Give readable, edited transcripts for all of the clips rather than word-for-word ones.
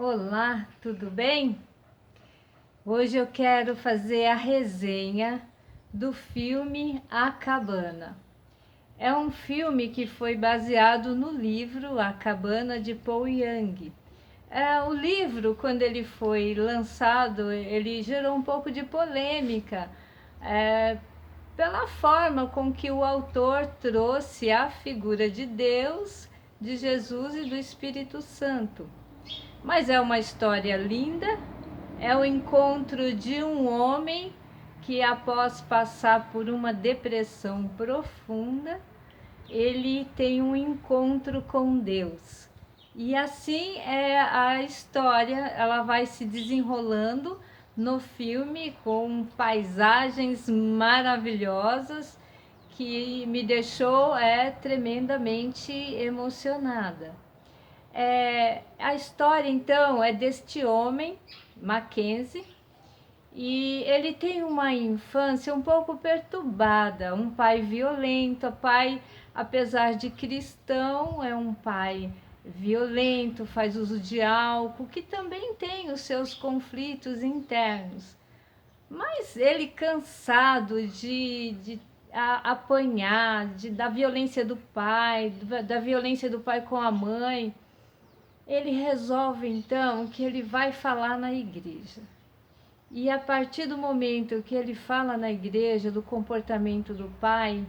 Olá, tudo bem? Hoje eu quero fazer a resenha do filme A Cabana. É um filme que foi baseado no livro A Cabana de Paul Young. O livro, quando ele foi lançado, ele gerou um pouco de polêmica pela forma com que o autor trouxe a figura de Deus, de Jesus e do Espírito Santo. Mas é uma história linda, é o encontro de um homem que, após passar por uma depressão profunda, ele tem um encontro com Deus. E assim é a história, ela vai se desenrolando no filme com paisagens maravilhosas que me deixou tremendamente emocionada. A história, então, é deste homem, Mackenzie, e ele tem uma infância um pouco perturbada, um pai violento, apesar de cristão, é um pai violento, faz uso de álcool, que também tem os seus conflitos internos. Mas ele cansado de apanhar, da violência do pai, da violência do pai com a mãe, ele resolve então que ele vai falar na igreja. E a partir do momento que ele fala na igreja do comportamento do pai,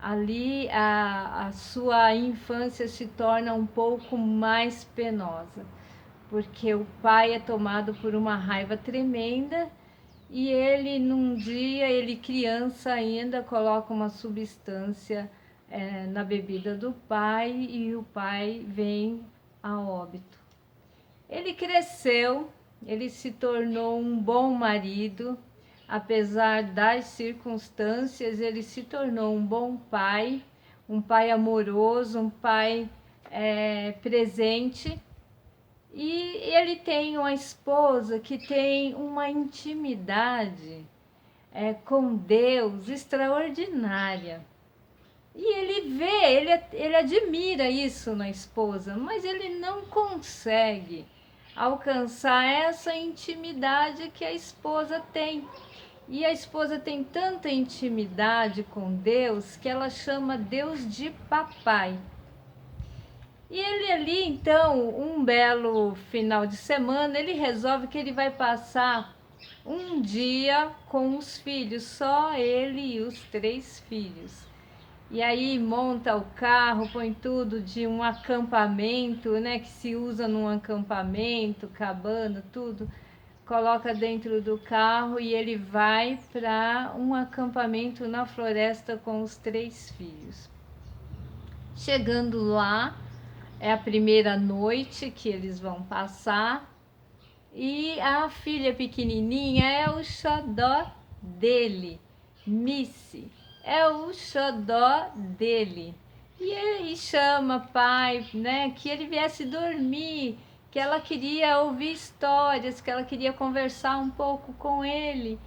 ali a sua infância se torna um pouco mais penosa, porque o pai é tomado por uma raiva tremenda e ele, num dia, ele criança ainda, coloca uma substância na bebida do pai e o pai vem a óbito. Ele cresceu, ele se tornou um bom marido, apesar das circunstâncias, ele se tornou um pai amoroso, um pai presente. E ele tem uma esposa que tem uma intimidade com Deus extraordinária. E ele admira isso na esposa, mas ele não consegue alcançar essa intimidade que a esposa tem. E a esposa tem tanta intimidade com Deus que ela chama Deus de papai. E ele ali, então, um belo final de semana, ele resolve que ele vai passar um dia com os filhos, só ele e os 3 filhos. E aí monta o carro, põe tudo de um acampamento, né, que se usa num acampamento, cabana, tudo, coloca dentro do carro e ele vai para um acampamento na floresta com os 3 filhos. Chegando lá, é a primeira noite que eles vão passar e a filha pequenininha é o xodó dele, Missy. É o xodó dele. E ele chama pai, né, que ele viesse dormir, que ela queria ouvir histórias, que ela queria conversar um pouco com ele.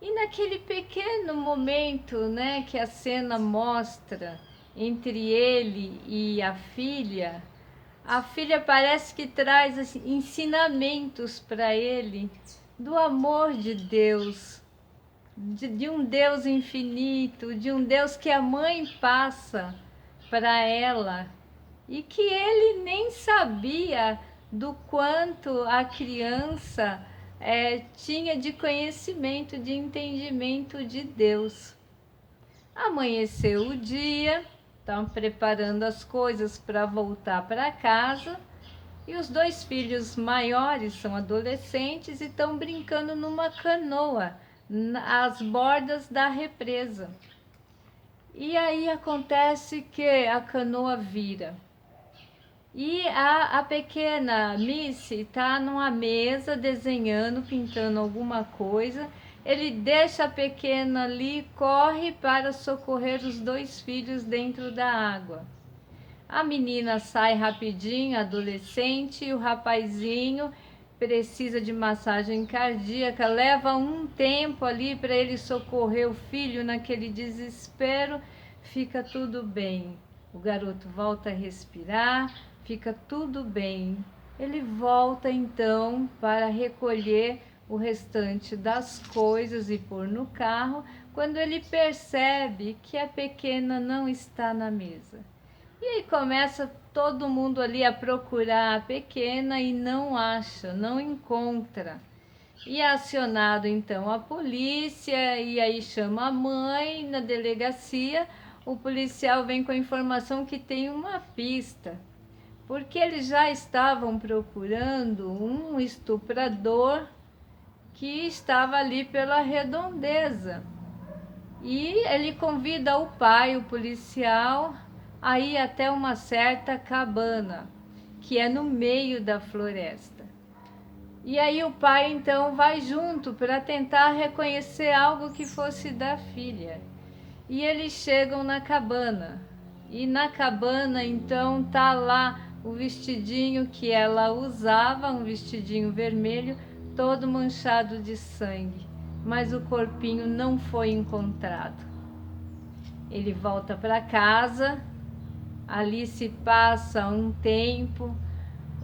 E naquele pequeno momento, né, que a cena mostra entre ele e a filha parece que traz assim, ensinamentos para ele do amor de Deus, de um Deus infinito, de um Deus que a mãe passa para ela e que ele nem sabia do quanto a criança tinha de conhecimento, de entendimento de Deus. Amanheceu o dia, estão preparando as coisas para voltar para casa e os 2 filhos maiores são adolescentes e estão brincando numa canoa às bordas da represa. E aí acontece que a canoa vira. E a pequena Missy está numa mesa desenhando, pintando alguma coisa. Ele deixa a pequena ali, corre para socorrer os 2 filhos dentro da água. A menina sai rapidinho, adolescente, e o rapazinho precisa de massagem cardíaca. Leva um tempo ali para ele socorrer o filho naquele desespero. Fica tudo bem. O garoto volta a respirar, fica tudo bem. Ele volta então para recolher o restante das coisas e pôr no carro, quando ele percebe que a pequena não está na mesa. E aí começa todo mundo ali a procurar a pequena e não acha, não encontra. E é acionado então a polícia, e aí chama a mãe na delegacia. O policial vem com a informação que tem uma pista, porque eles já estavam procurando um estuprador que estava ali pela redondeza. E ele convida o pai, o policial, a ir até uma certa cabana, que é no meio da floresta. E aí o pai então vai junto para tentar reconhecer algo que fosse da filha. E eles chegam na cabana. E na cabana então tá lá o vestidinho que ela usava, um vestidinho vermelho, todo manchado de sangue. Mas o corpinho não foi encontrado. Ele volta para casa, ali se passa um tempo,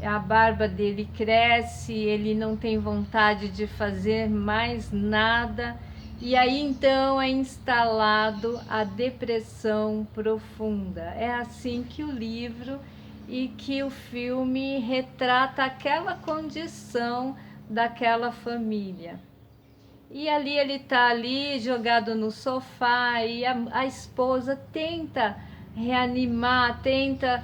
a barba dele cresce, ele não tem vontade de fazer mais nada. E aí então é instalado a depressão profunda. É assim que o livro e que o filme retrata aquela condição daquela família. E ali ele está ali jogado no sofá e a esposa tenta reanimar, tenta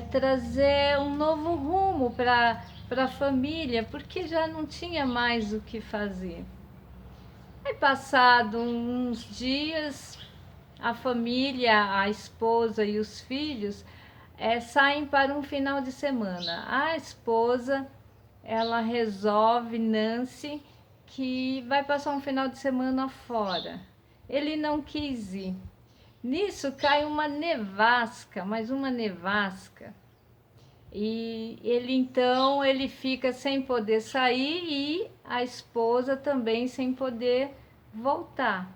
trazer um novo rumo para a família, porque já não tinha mais o que fazer. Aí, passado uns dias, a família, a esposa e os filhos saem para um final de semana. A esposa, ela resolve, Nancy, que vai passar um final de semana fora. Ele não quis ir. Nisso cai uma nevasca, mas uma nevasca. E ele então ele fica sem poder sair e a esposa também sem poder voltar.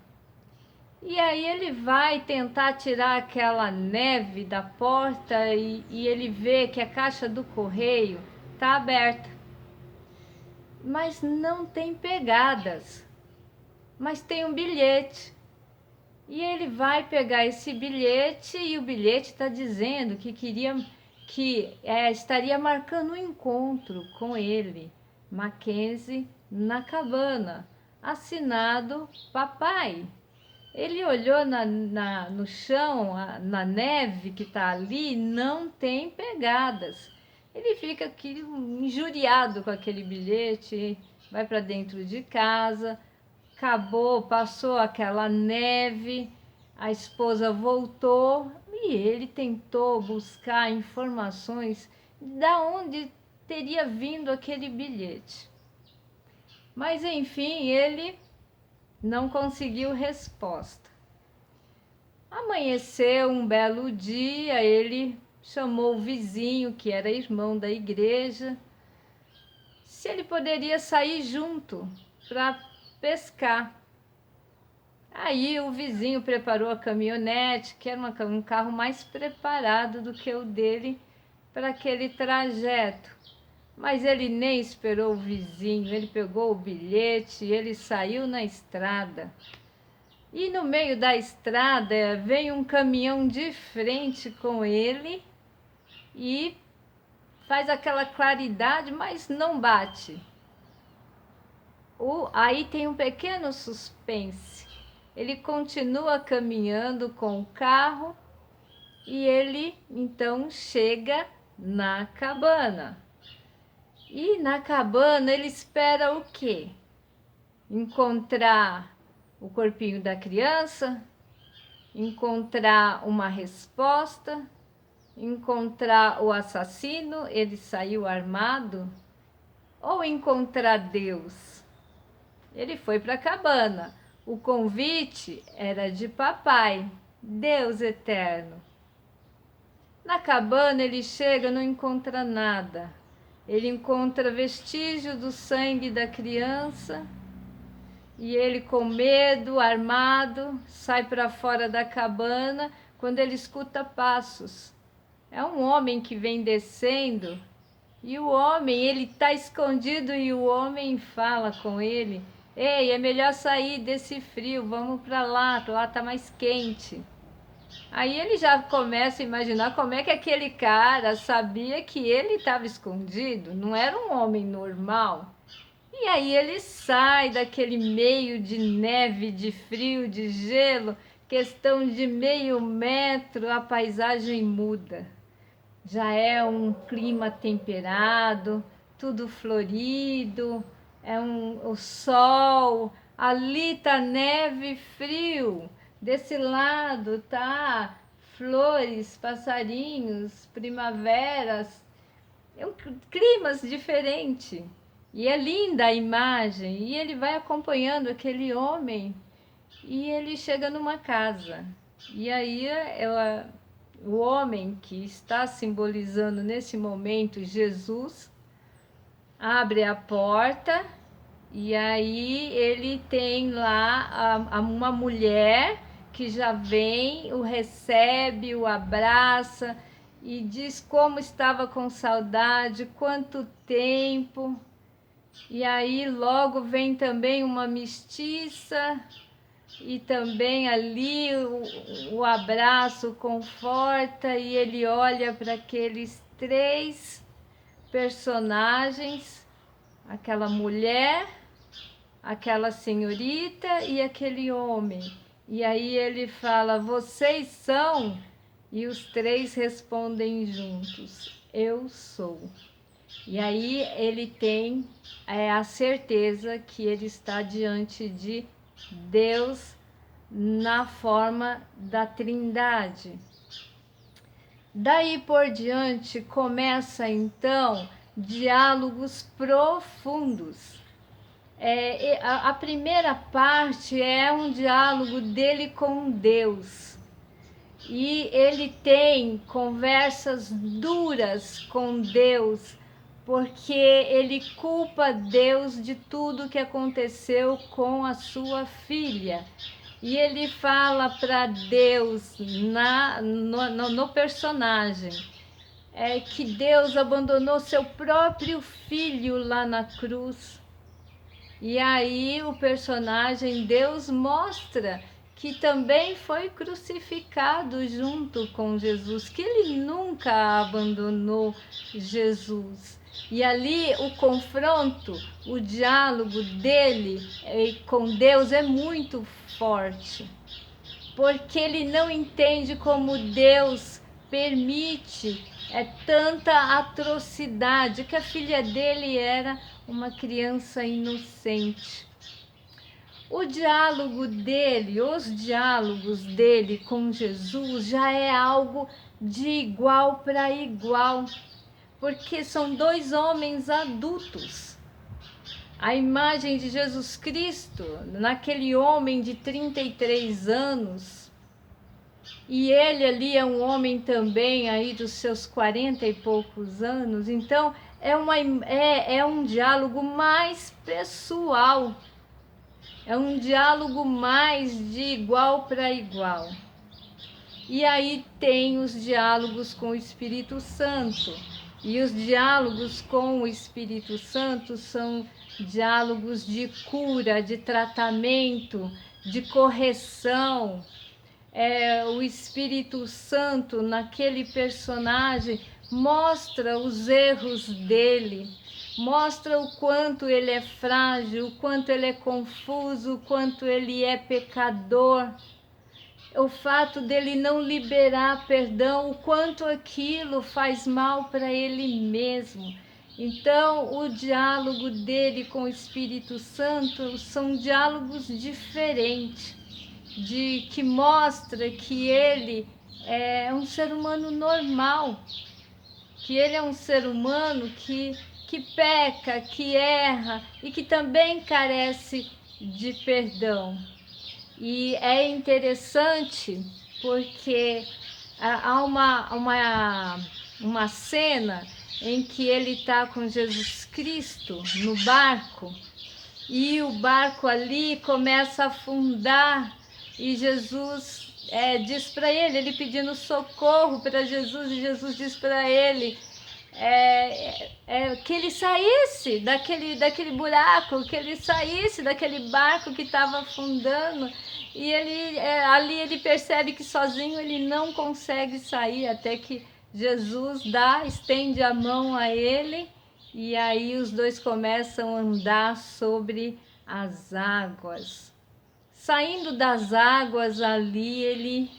E aí ele vai tentar tirar aquela neve da porta e ele vê que a caixa do correio está aberta. Mas não tem pegadas. Mas tem um bilhete. E ele vai pegar esse bilhete e o bilhete está dizendo que estaria marcando um encontro com ele, Mackenzie, na cabana, assinado papai. Ele olhou no chão, na neve que está ali, não tem pegadas. Ele fica aqui injuriado com aquele bilhete, vai para dentro de casa. Acabou, passou aquela neve, a esposa voltou e ele tentou buscar informações da onde teria vindo aquele bilhete. Mas enfim, ele não conseguiu resposta. Amanheceu um belo dia, ele chamou o vizinho, que era irmão da igreja, se ele poderia sair junto para pescar. Aí o vizinho preparou a caminhonete, que era um carro mais preparado do que o dele para aquele trajeto. Mas ele nem esperou o vizinho, ele pegou o bilhete e ele saiu na estrada. E no meio da estrada vem um caminhão de frente com ele e faz aquela claridade, mas não bate. Aí tem um pequeno suspense. Ele continua caminhando com o carro e ele então chega na cabana. E na cabana ele espera o quê? Encontrar o corpinho da criança, encontrar uma resposta, encontrar o assassino, ele saiu armado, ou encontrar Deus. Ele foi para a cabana. O convite era de papai, Deus eterno. Na cabana ele chega, não encontra nada. Ele encontra vestígio do sangue da criança e ele, com medo, armado, sai para fora da cabana quando ele escuta passos. É um homem que vem descendo E o homem, ele está escondido e o homem fala com ele: ei, é melhor sair desse frio, vamos para lá está mais quente. Aí ele já começa a imaginar como é que aquele cara sabia que ele estava escondido, não era um homem normal. E aí ele sai daquele meio de neve, de frio, de gelo, questão de meio metro, a paisagem muda. Já é um clima temperado, tudo florido, o sol, ali tá neve e frio, desse lado tá flores, passarinhos, primaveras, climas diferentes. E é linda a imagem, e ele vai acompanhando aquele homem, e ele chega numa casa. E aí o homem que está simbolizando nesse momento Jesus abre a porta e aí ele tem lá uma mulher que já vem, o recebe, o abraça e diz como estava com saudade, quanto tempo. E aí logo vem também uma mestiça e também ali o abraço conforta e ele olha para aqueles três personagens, aquela mulher, aquela senhorita e aquele homem. E aí ele fala: vocês são? E os três respondem juntos: eu sou. E aí ele tem a certeza que ele está diante de Deus na forma da Trindade. Daí por diante começa então diálogos profundos. A primeira parte é um diálogo dele com Deus. E ele tem conversas duras com Deus, porque ele culpa Deus de tudo que aconteceu com a sua filha. E ele fala para Deus no personagem que Deus abandonou seu próprio filho lá na cruz. E aí o personagem Deus mostra que também foi crucificado junto com Jesus, que ele nunca abandonou Jesus. E ali o confronto, o diálogo dele com Deus é muito forte, porque ele não entende como Deus permite tanta atrocidade, que a filha dele era uma criança inocente. O diálogo dele, os diálogos dele com Jesus já é algo de igual para igual, porque são dois homens adultos. A imagem de Jesus Cristo naquele homem de 33 anos, e ele ali é um homem também aí dos seus 40 e poucos anos, então é um diálogo mais pessoal, é um diálogo mais de igual para igual. E aí tem os diálogos com o Espírito Santo. E os diálogos com o Espírito Santo são diálogos de cura, de tratamento, de correção. O Espírito Santo, naquele personagem, mostra os erros dele, mostra o quanto ele é frágil, o quanto ele é confuso, o quanto ele é pecador. O fato dele não liberar perdão, o quanto aquilo faz mal para ele mesmo. Então, o diálogo dele com o Espírito Santo são diálogos diferentes, que mostra que ele é um ser humano normal, que ele é um ser humano que peca, que erra e que também carece de perdão. E é interessante porque há uma cena em que ele está com Jesus Cristo no barco, e o barco ali começa a afundar, e Jesus diz para ele pedindo socorro para Jesus, e Jesus diz para ele, que ele saísse daquele buraco, que ele saísse daquele barco que estava afundando. E ali ele percebe que sozinho ele não consegue sair, até que Jesus estende a mão a ele, e aí os dois começam a andar sobre as águas. Saindo das águas ali, ele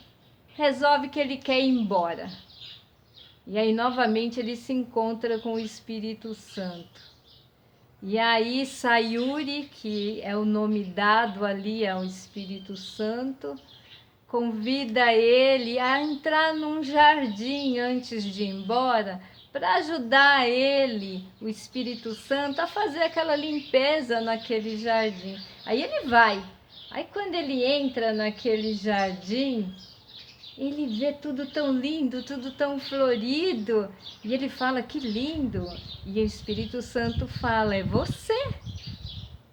resolve que ele quer ir embora. E aí novamente ele se encontra com o Espírito Santo. E aí Sayuri, que é o nome dado ali ao Espírito Santo, convida ele a entrar num jardim antes de ir embora, para ajudar ele, o Espírito Santo, a fazer aquela limpeza naquele jardim. Aí ele vai. Aí quando ele entra naquele jardim, ele vê tudo tão lindo, tudo tão florido. E ele fala, que lindo. E o Espírito Santo fala, é você.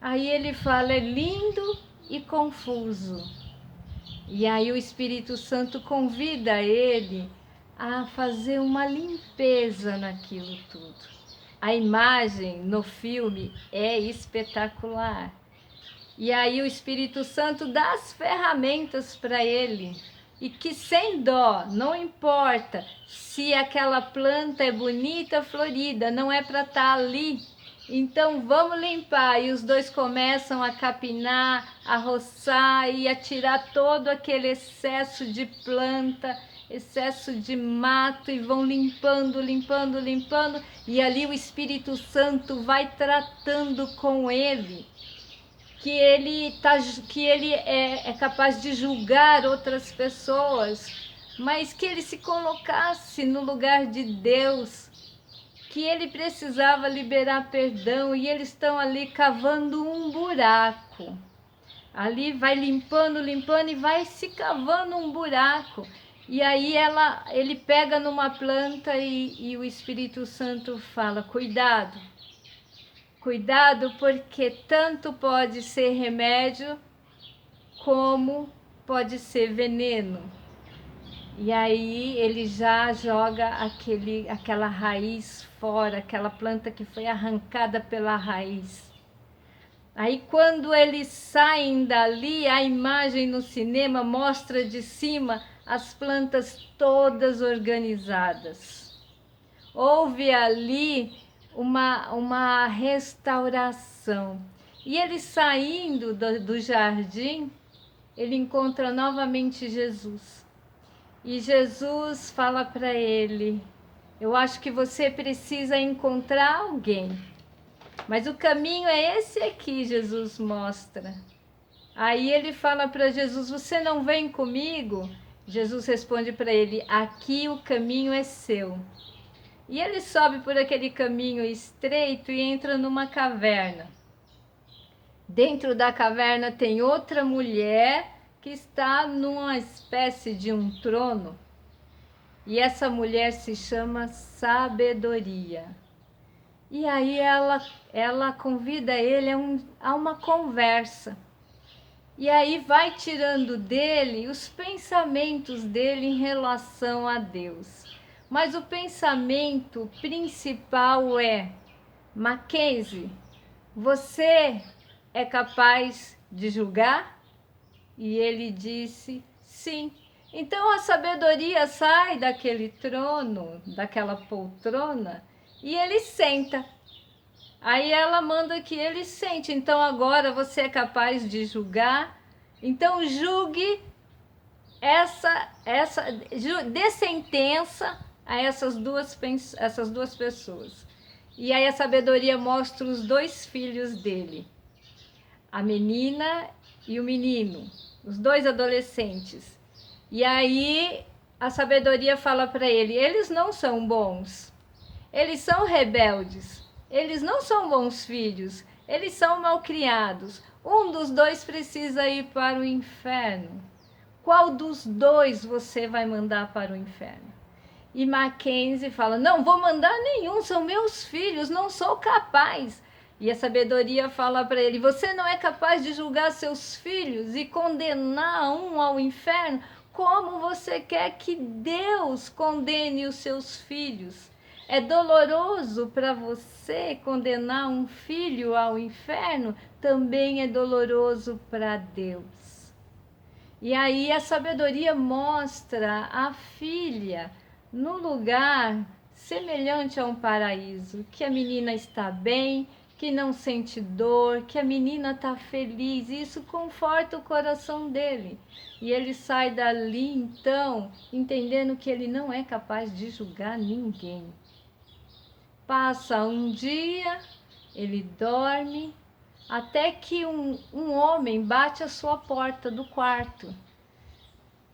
Aí ele fala, é lindo e confuso. E aí o Espírito Santo convida ele a fazer uma limpeza naquilo tudo. A imagem no filme é espetacular. E aí o Espírito Santo dá as ferramentas para ele. E que sem dó, não importa se aquela planta é bonita, florida, não é para estar ali. Então vamos limpar. E os dois começam a capinar, a roçar e a tirar todo aquele excesso de planta, excesso de mato, e vão limpando, limpando, limpando. E ali o Espírito Santo vai tratando com ele. Que ele é capaz de julgar outras pessoas, mas que ele se colocasse no lugar de Deus, que ele precisava liberar perdão, e eles estão ali cavando um buraco. Ali vai limpando, limpando, e vai se cavando um buraco. E aí ele pega numa planta e o Espírito Santo fala, cuidado. Cuidado, porque tanto pode ser remédio como pode ser veneno. E aí ele já joga aquela raiz fora, aquela planta que foi arrancada pela raiz. Aí quando eles saem dali, a imagem no cinema mostra de cima as plantas todas organizadas. Houve ali uma restauração. E ele saindo do jardim, ele encontra novamente Jesus. E Jesus fala para ele, eu acho que você precisa encontrar alguém. Mas o caminho é esse aqui, Jesus mostra. Aí ele fala para Jesus, você não vem comigo? Jesus responde para ele, aqui o caminho é seu. E ele sobe por aquele caminho estreito e entra numa caverna. Dentro da caverna tem outra mulher que está numa espécie de um trono. E essa mulher se chama Sabedoria. E aí ela convida ele a uma conversa. E aí vai tirando dele os pensamentos dele em relação a Deus. Mas o pensamento principal é, Mackenzie, você é capaz de julgar? E ele disse, sim. Então a sabedoria sai daquele trono, daquela poltrona, e ele senta. Aí ela manda que ele sente. Então agora você é capaz de julgar? Então julgue dê sentença a essas duas pessoas. E aí a sabedoria mostra os dois filhos dele, a menina e o menino, os dois adolescentes. E aí a sabedoria fala para ele, eles não são bons, eles são rebeldes, eles não são bons filhos, eles são malcriados, um dos dois precisa ir para o inferno. Qual dos dois você vai mandar para o inferno? E Mackenzie fala, não vou mandar nenhum, são meus filhos, não sou capaz. E a sabedoria fala para ele, você não é capaz de julgar seus filhos e condenar um ao inferno? Como você quer que Deus condene os seus filhos? É doloroso para você condenar um filho ao inferno, também é doloroso para Deus. E aí a sabedoria mostra a filha no lugar semelhante a um paraíso, que a menina está bem, que não sente dor, que a menina está feliz, e isso conforta o coração dele. E ele sai dali, então, entendendo que ele não é capaz de julgar ninguém. Passa um dia, ele dorme, até que um homem bate a sua porta do quarto.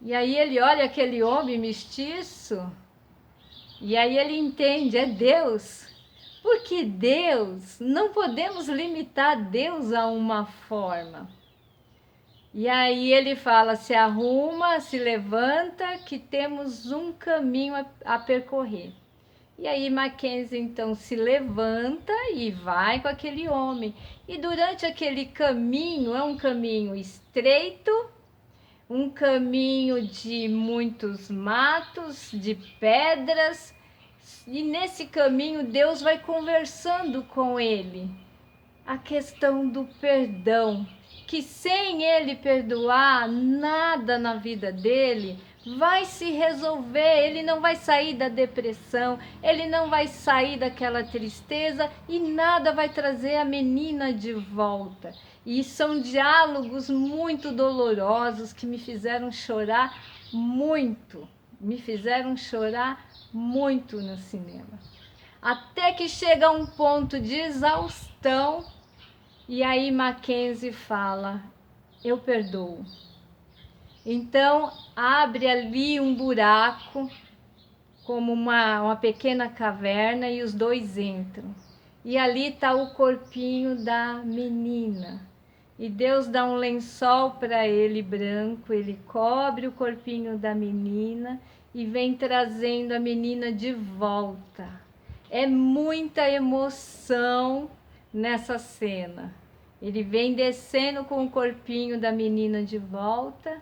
E aí ele olha aquele homem mestiço, e aí ele entende, é Deus. Porque Deus, não podemos limitar Deus a uma forma. E aí ele fala, se arruma, se levanta, que temos um caminho a percorrer. E aí Mackenzie então se levanta e vai com aquele homem. E durante aquele caminho, é um caminho estreito, um caminho de muitos matos, de pedras, e nesse caminho Deus vai conversando com ele. A questão do perdão, que sem ele perdoar, nada na vida dele vai se resolver, ele não vai sair da depressão, ele não vai sair daquela tristeza e nada vai trazer a menina de volta. E são diálogos muito dolorosos que me fizeram chorar muito, no cinema. Até que chega a um ponto de exaustão e aí Mackenzie fala, eu perdoo. Então abre ali um buraco, como uma pequena caverna, e os dois entram. E ali está o corpinho da menina. E Deus dá um lençol para ele branco, ele cobre o corpinho da menina e vem trazendo a menina de volta. É muita emoção nessa cena. Ele vem descendo com o corpinho da menina de volta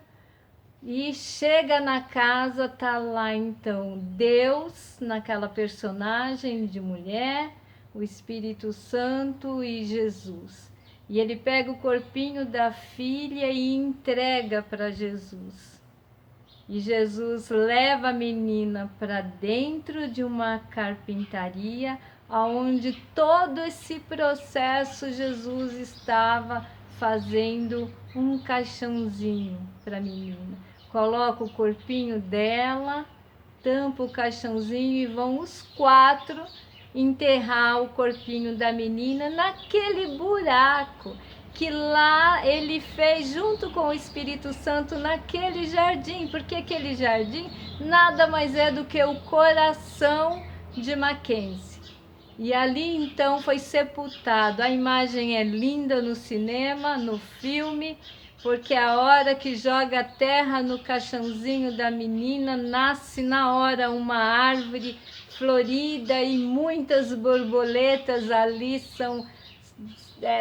e chega na casa, tá lá então Deus, naquela personagem de mulher, o Espírito Santo e Jesus. E ele pega o corpinho da filha e entrega para Jesus. E Jesus leva a menina para dentro de uma carpintaria, onde todo esse processo Jesus estava fazendo um caixãozinho para a menina. Coloca o corpinho dela, tampa o caixãozinho e vão os 4 enterrar o corpinho da menina naquele buraco que lá ele fez junto com o Espírito Santo naquele jardim, porque aquele jardim nada mais é do que o coração de Mackenzie. E ali então foi sepultado. A imagem é linda no cinema, no filme, porque a hora que joga a terra no caixãozinho da menina, nasce na hora uma árvore florida e muitas borboletas ali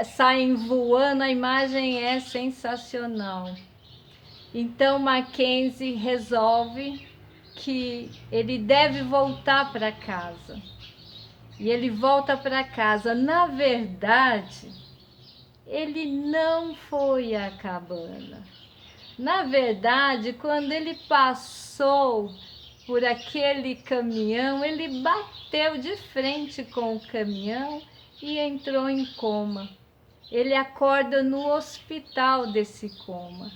saem voando. A imagem é sensacional. Então Mackenzie resolve que ele deve voltar para casa. E ele volta para casa. Na verdade, ele não foi à cabana. Na verdade, quando ele passou por aquele caminhão, ele bateu de frente com o caminhão e entrou em coma. Ele acorda no hospital desse coma.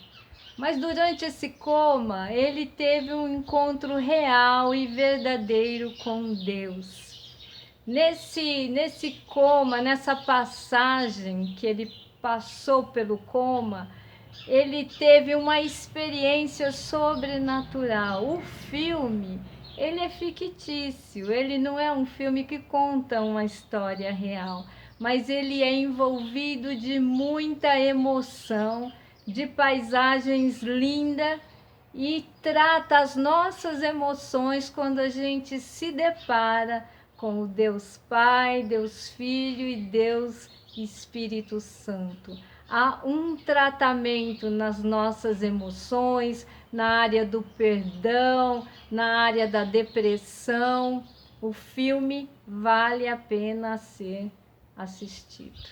Mas durante esse coma, ele teve um encontro real e verdadeiro com Deus. Nesse coma, nessa passagem que ele passou pelo coma, ele teve uma experiência sobrenatural. O filme, ele é fictício, ele não é um filme que conta uma história real, mas ele é envolvido de muita emoção, de paisagens lindas e trata as nossas emoções quando a gente se depara com o Deus Pai, Deus Filho e Deus Espírito Santo. Há um tratamento nas nossas emoções, na área do perdão, na área da depressão. O filme vale a pena ser assistido.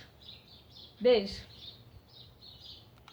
Beijo!